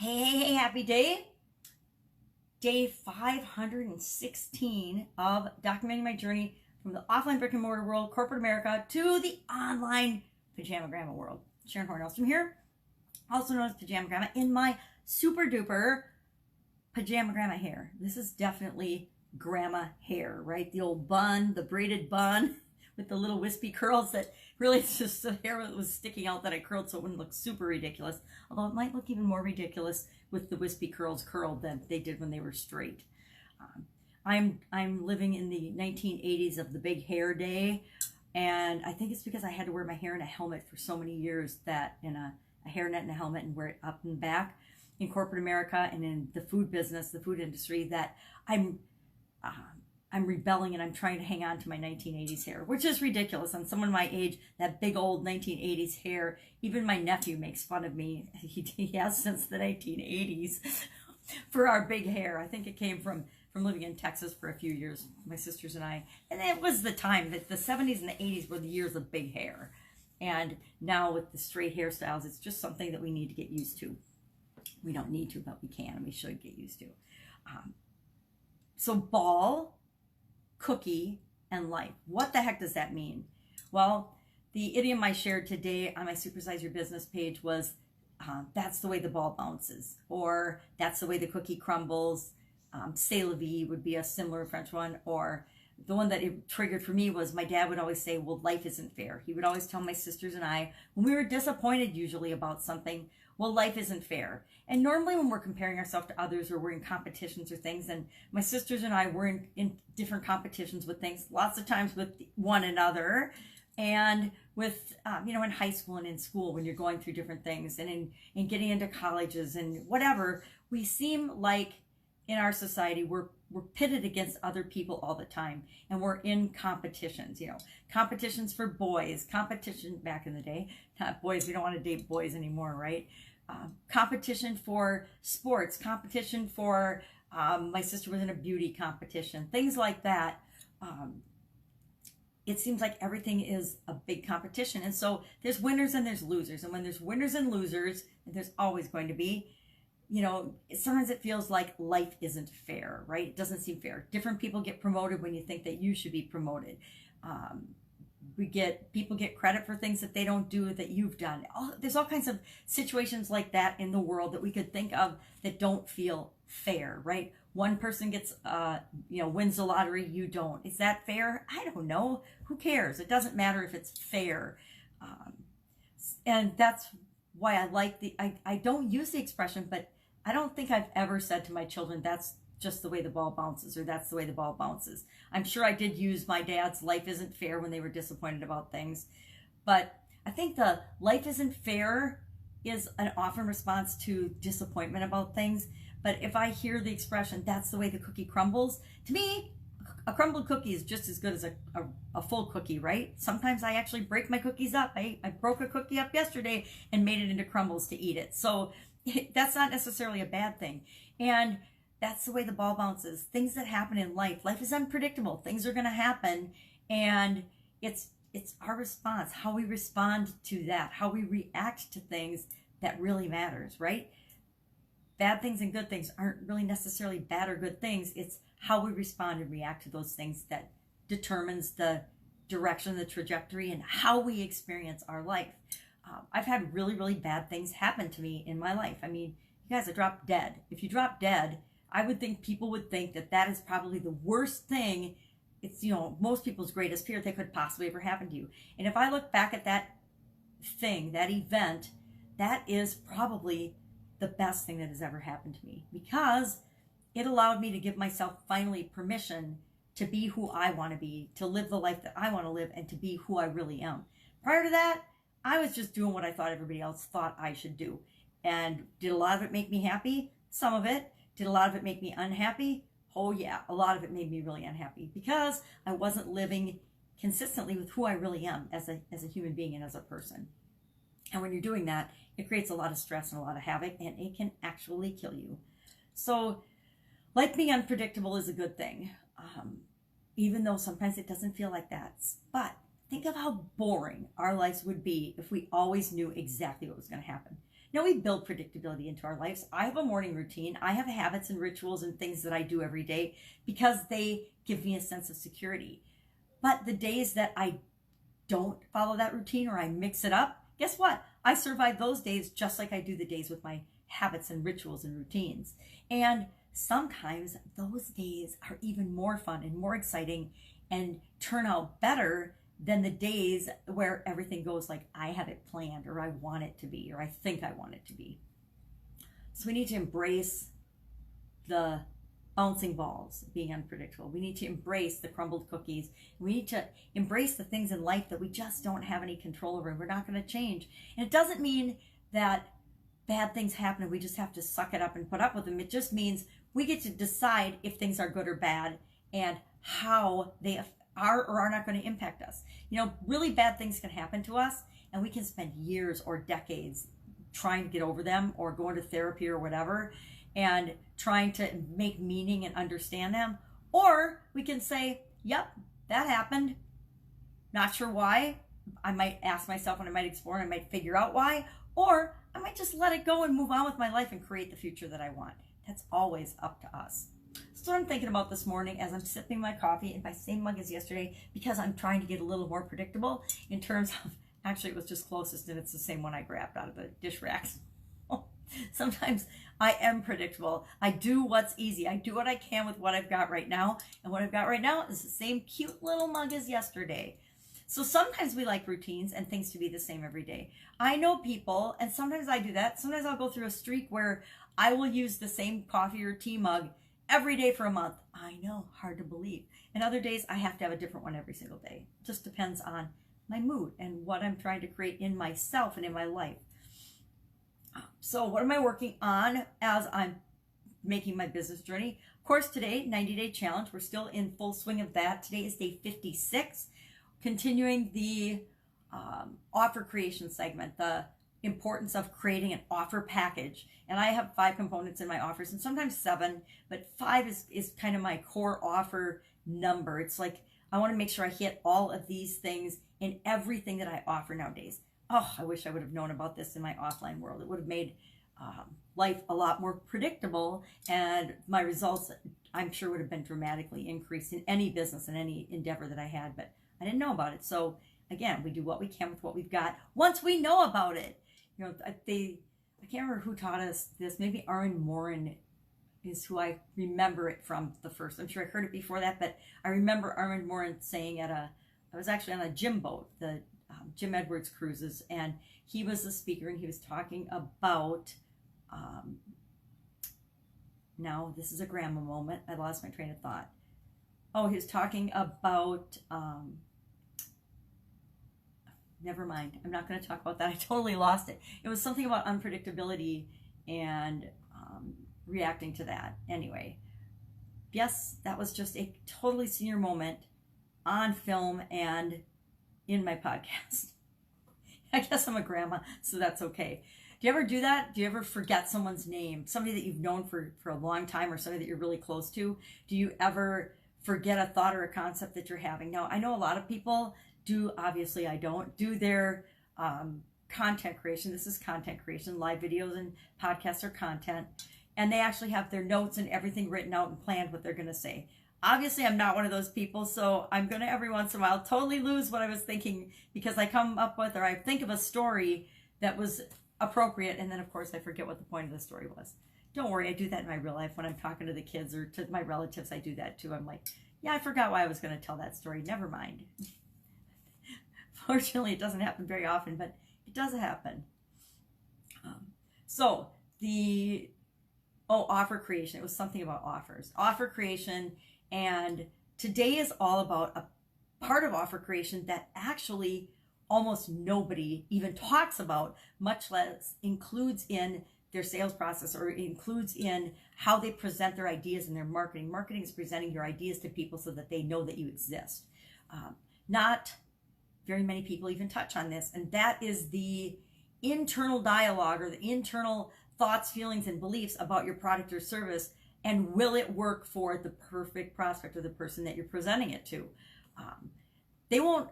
Hey, happy day. Day 516 of documenting my journey from the offline brick and mortar world, corporate America, to the online pajama grandma world. Sharon Horne-Ellstrom here, also known as Pajama Grandma, in my super duper pajama grandma hair. This is definitely grandma hair, right? The old bun, the braided bun with the little wispy curls that really it's just the hair that was sticking out that I curled so it wouldn't look super ridiculous. Although it might look even more ridiculous with the wispy curls curled than they did when they were straight. I'm living in the 1980s of the big hair day, and I think it's because I had to wear my hair in a helmet for so many years, that in a hairnet and a helmet, and wear it up and back in corporate America and in the food business, the food industry, that I'm rebelling and I'm trying to hang on to my 1980s hair, which is ridiculous. On someone my age, that big old 1980s hair, even my nephew makes fun of me. He has since the 1980s for our big hair. I think it came from living in Texas for a few years, my sisters and I. And it was the time that the 70s and the 80s were the years of big hair. And now with the straight hairstyles, it's just something that we need to get used to. We don't need to, but we can, and we should get used to. So ball, cookie, and life. What the heck does that mean? Well, the idiom I shared today on my Supersize Your Business page was, that's the way the ball bounces, or that's the way the cookie crumbles. C'est la vie would be a similar French one, or the one that it triggered for me was my dad would always say, well, life isn't fair. He would always tell my sisters and I, when we were disappointed usually about something, well, life isn't fair. And normally when we're comparing ourselves to others, or we're in competitions or things, and my sisters and I were in different competitions with things, lots of times with one another, and with, in high school and in school, when you're going through different things, and in getting into colleges and whatever, we seem like in our society, we're pitted against other people all the time, and we're in competitions, competitions for boys, competition back in the day, not boys, we don't want to date boys anymore, right? Competition for sports, competition for, my sister was in a beauty competition, things like that. It seems like everything is a big competition. And so there's winners and there's losers. And when there's winners and losers, and there's always going to be, sometimes it feels like life isn't fair, right? It doesn't seem fair. Different people get promoted when you think that you should be promoted. People get credit for things that they don't do that you've done. There's all kinds of situations like that in the world that we could think of that don't feel fair, right? One person gets, wins the lottery, you don't. Is that fair? I don't know. Who cares? It doesn't matter if it's fair. And that's why I don't use the expression, but I don't think I've ever said to my children, that's just the way the ball bounces, or that's the way the ball bounces. I'm sure I did use my dad's life isn't fair when they were disappointed about things. But I think the life isn't fair is an often response to disappointment about things. But if I hear the expression, that's the way the cookie crumbles, to me, a crumbled cookie is just as good as a full cookie, right? Sometimes I actually break my cookies up. I broke a cookie up yesterday and made it into crumbles to eat it. So that's not necessarily a bad thing. And that's the way the ball bounces. Things that happen in life. Life is unpredictable. Things are going to happen. And it's our response, how we respond to that, how we react to things that really matters, right? Bad things and good things aren't really necessarily bad or good things. It's how we respond and react to those things that determines the direction, the trajectory, and how we experience our life. I've had really, really bad things happen to me in my life. I mean, you guys, I dropped dead. If you drop dead, I would think people would think that that is probably the worst thing. It's, most people's greatest fear that could possibly ever happen to you. And if I look back at that thing, that event, that is probably the best thing that has ever happened to me, because it allowed me to give myself finally permission to be who I want to be, to live the life that I want to live, and to be who I really am. Prior to that, I was just doing what I thought everybody else thought I should do. And did a lot of it make me happy? Some of it. Did a lot of it make me unhappy? Oh yeah, a lot of it made me really unhappy, because I wasn't living consistently with who I really am as a human being and as a person. And when you're doing that, it creates a lot of stress and a lot of havoc, and it can actually kill you. So life being unpredictable is a good thing, even though sometimes it doesn't feel like that. But think of how boring our lives would be if we always knew exactly what was going to happen. We build predictability into our lives. I have a morning routine. I have habits and rituals and things that I do every day because they give me a sense of security. But the days that I don't follow that routine or I mix it up, guess what? I survive those days just like I do the days with my habits and rituals and routines. And sometimes those days are even more fun and more exciting and turn out better than the days where everything goes like I have it planned or I want it to be or I think I want it to be. So we need to embrace the bouncing balls being unpredictable. We need to embrace the crumbled cookies. We need to embrace the things in life that we just don't have any control over and we're not going to change. And it doesn't mean that bad things happen and we just have to suck it up and put up with them. It just means we get to decide if things are good or bad and how they are or are not going to impact us. Really bad things can happen to us and we can spend years or decades trying to get over them or going to therapy or whatever and trying to make meaning and understand them. Or we can say, yep, that happened. Not sure why. I might ask myself and I might explore and I might figure out why. Or I might just let it go and move on with my life and create the future that I want. That's always up to us. So what I'm thinking about this morning as I'm sipping my coffee, and my same mug as yesterday, because I'm trying to get a little more predictable in terms of, actually it was just closest and it's the same one I grabbed out of the dish racks. Sometimes I am predictable. I do what's easy. I do what I can with what I've got right now. And what I've got right now is the same cute little mug as yesterday. So sometimes we like routines and things to be the same every day. I know people, and sometimes I do that. Sometimes I'll go through a streak where I will use the same coffee or tea mug every day for a month. I know, hard to believe. And other days I have to have a different one every single day. Just depends on my mood and what I'm trying to create in myself and in my life. So what am I working on as I'm making my business journey? Of course, today, 90-day challenge. We're still in full swing of that. Today is day 56. Continuing the offer creation segment, the importance of creating an offer package. And I have 5 components in my offers and sometimes 7, but 5 is kind of my core offer number. It's like I want to make sure I hit all of these things in everything that I offer nowadays. Oh, I wish I would have known about this in my offline world. It would have made life a lot more predictable, and my results, I'm sure, would have been dramatically increased in any business and any endeavor that I had, but I didn't know about it. So again, we do what we can with what we've got once we know about it. I can't remember who taught us this. Maybe Horne-Ellstrom is who I remember it from the first. I'm sure I heard it before that, but I remember Horne-Ellstrom saying I was actually on a gym boat, the Jim Edwards cruises, and he was the speaker and he was talking about now this is a grandma moment. I lost my train of thought. Oh, he was talking about never mind. I'm not going to talk about that. I totally lost it. It was something about unpredictability and reacting to that. Anyway, yes, that was just a totally senior moment on film and in my podcast. I guess I'm a grandma, so that's okay. Do you ever do that? Do you ever forget someone's name? Somebody that you've known for a long time or somebody that you're really close to? Do you ever forget a thought or a concept that you're having? Now, I know a lot of people do. Obviously, I don't do their content creation. This is content creation. Live videos and podcasts are content. And they actually have their notes and everything written out and planned what they're going to say. Obviously, I'm not one of those people, so I'm going to every once in a while totally lose what I was thinking because I come up with or I think of a story that was appropriate, and then, of course, I forget what the point of the story was. Don't worry, I do that in my real life when I'm talking to the kids or to my relatives. I do that, too. I'm like, yeah, I forgot why I was going to tell that story. Never mind. Fortunately, it doesn't happen very often, but it does happen. Offer creation. It was something about offers. Offer creation. And today is all about a part of offer creation that actually almost nobody even talks about, much less includes in their sales process or includes in how they present their ideas in their marketing. Marketing is presenting your ideas to people so that they know that you exist. Not very many people even touch on this, and that is the internal dialogue or the internal thoughts, feelings, and beliefs about your product or service. And will it work for the perfect prospect or the person that you're presenting it to? They won't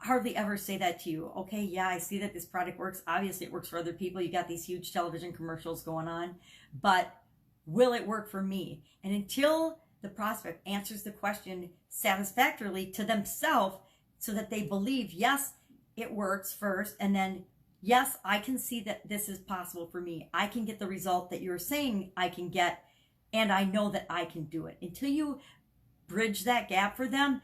hardly ever say that to you. Okay, yeah, I see that this product works. Obviously, it works for other people. You got these huge television commercials going on, but will it work for me? And until the prospect answers the question satisfactorily to themselves so that they believe, yes, it works first, and then, yes, I can see that this is possible for me. I can get the result that you're saying I can get, and I know that I can do it. Until you bridge that gap for them,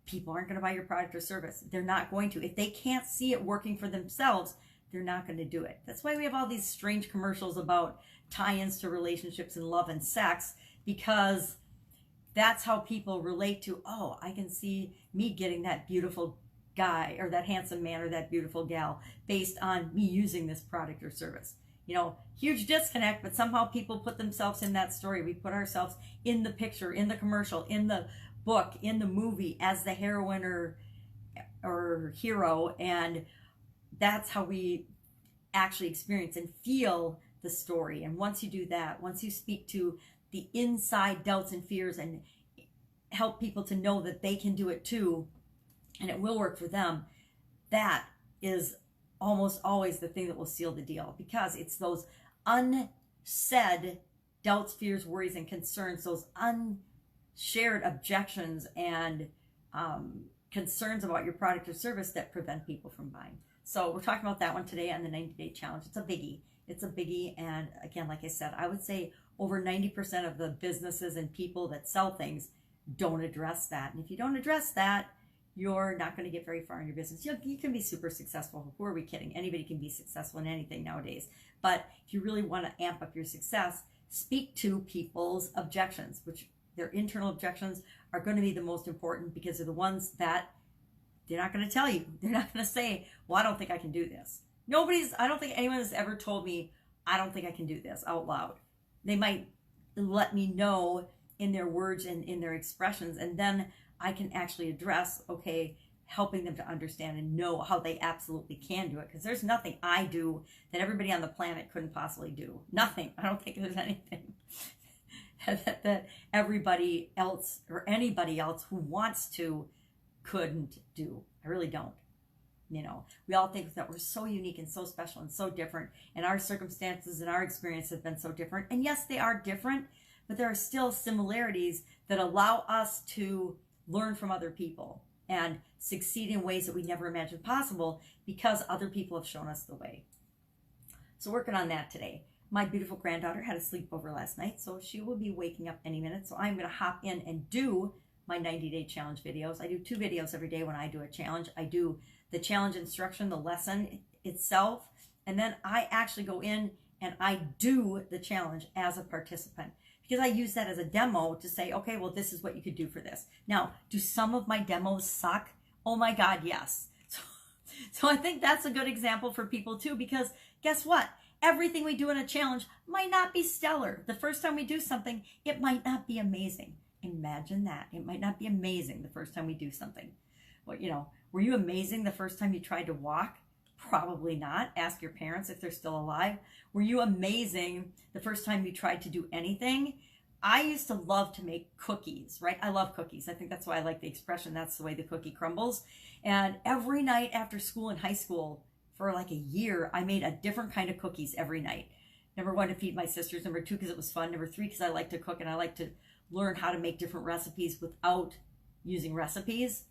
people aren't going to buy your product or service. They're not going to. If they can't see it working for themselves, they're not going to do it. That's why we have all these strange commercials about tie-ins to relationships and love and sex, because that's how people relate to, oh, I can see me getting that beautiful guy or that handsome man or that beautiful gal based on me using this product or service. You know, huge disconnect, but somehow people put themselves in that story. We put ourselves in the picture, in the commercial, in the book, in the movie as the heroine or hero, and that's how we actually experience and feel the story. And once you do that, once you speak to the inside doubts and fears and help people to know that they can do it too and it will work for them, that is almost always the thing that will seal the deal, because it's those unsaid doubts, fears, worries, and concerns, those shared objections and concerns about your product or service that prevent people from buying. So we're talking about that one today on the 90-day challenge. It's a biggie. It's a biggie. And again, like I said, I would say over 90% of the businesses and people that sell things don't address that. And if you don't address that, you're not going to get very far in your business. You can be super successful. Who are we kidding? Anybody can be successful in anything nowadays. But if you really want to amp up your success, speak to people's objections, which their internal objections are going to be the most important, because they're the ones that they're not going to tell you. They're not going to say, well, I don't think I can do this. I don't think anyone has ever told me, I don't think I can do this out loud. They might let me know in their words and in their expressions, and then I can actually address, okay, helping them to understand and know how they absolutely can do it. Because there's nothing I do that everybody on the planet couldn't possibly do. Nothing. I don't think there's anything that everybody else or anybody else who wants to couldn't do. I really don't. You know, we all think that we're so unique and so special and so different, and our circumstances and our experience have been so different. And yes, they are different, but there are still similarities that allow us to learn from other people and succeed in ways that we never imagined possible, because other people have shown us the way. So working on that today. My beautiful granddaughter had a sleepover last night, so she will be waking up any minute. So I'm going to hop in and do my 90-day challenge videos. I do 2 videos every day when I do a challenge. I do the challenge instruction, the lesson itself, and then I actually go in and I do the challenge as a participant, because I use that as a demo to say, okay, well, this is what you could do for this. Now, do some of my demos suck? Oh my God, yes. So I think that's a good example for people too, because guess what? Everything we do in a challenge might not be stellar. The first time we do something, it might not be amazing. Imagine that. It might not be amazing the first time we do something. Well, you know, were you amazing the first time you tried to walk? Probably not. Ask your parents if they're still alive. Were you amazing the first time you tried to do anything? I used to love to make cookies, right? I love cookies. I think that's why I like the expression, that's the way the cookie crumbles. And every night after school in high school, for like a year, I made a different kind of cookies every night. Number 1, to feed my sisters. Number 2, because it was fun. Number 3, because I like to cook and I like to learn how to make different recipes without using recipes.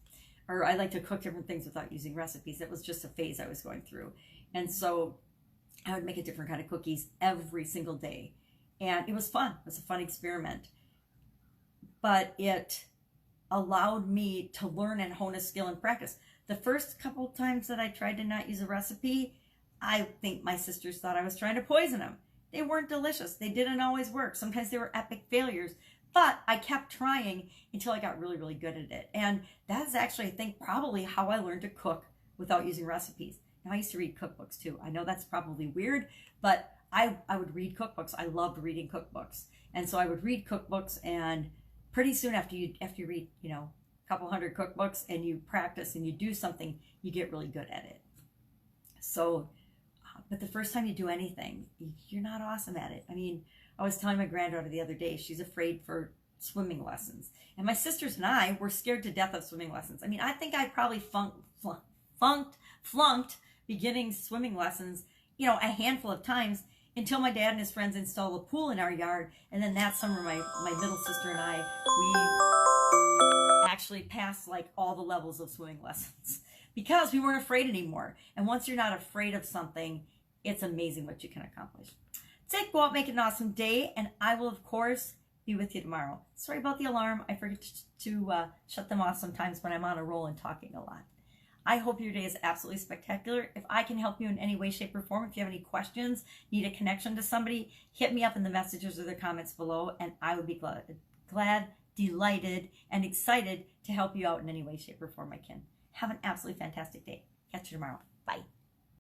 Or I like to cook different things without using recipes. It was just a phase I was going through. And so I would make a different kind of cookies every single day. And it was fun. It was a fun experiment. But it allowed me to learn and hone a skill and practice. The first couple times that I tried to not use a recipe, I think my sisters thought I was trying to poison them. They weren't delicious. They didn't always work. Sometimes they were epic failures. But I kept trying until I got really, really good at it. And that's actually, I think, probably how I learned to cook without using recipes. Now, I used to read cookbooks too. I know that's probably weird, but I would read cookbooks. I loved reading cookbooks. And so I would read cookbooks, and pretty soon after you read, you know, a couple hundred cookbooks and you practice and you do something, you get really good at it. So, but the first time you do anything, you're not awesome at it. I mean, I was telling my granddaughter the other day, she's afraid for swimming lessons. And my sisters and I were scared to death of swimming lessons. I mean, I think I probably flunked beginning swimming lessons, you know, a handful of times until my dad and his friends installed a pool in our yard. And then that summer, my middle sister and I, we actually passed like all the levels of swimming lessons because we weren't afraid anymore. And once you're not afraid of something, it's amazing what you can accomplish. That's it. Go out, make it an awesome day. And I will, of course, be with you tomorrow. Sorry about the alarm. I forget to shut them off sometimes when I'm on a roll and talking a lot. I hope your day is absolutely spectacular. If I can help you in any way, shape, or form, if you have any questions, need a connection to somebody, hit me up in the messages or the comments below, and I would be glad, delighted, and excited to help you out in any way, shape, or form I can. Have an absolutely fantastic day. Catch you tomorrow. Bye.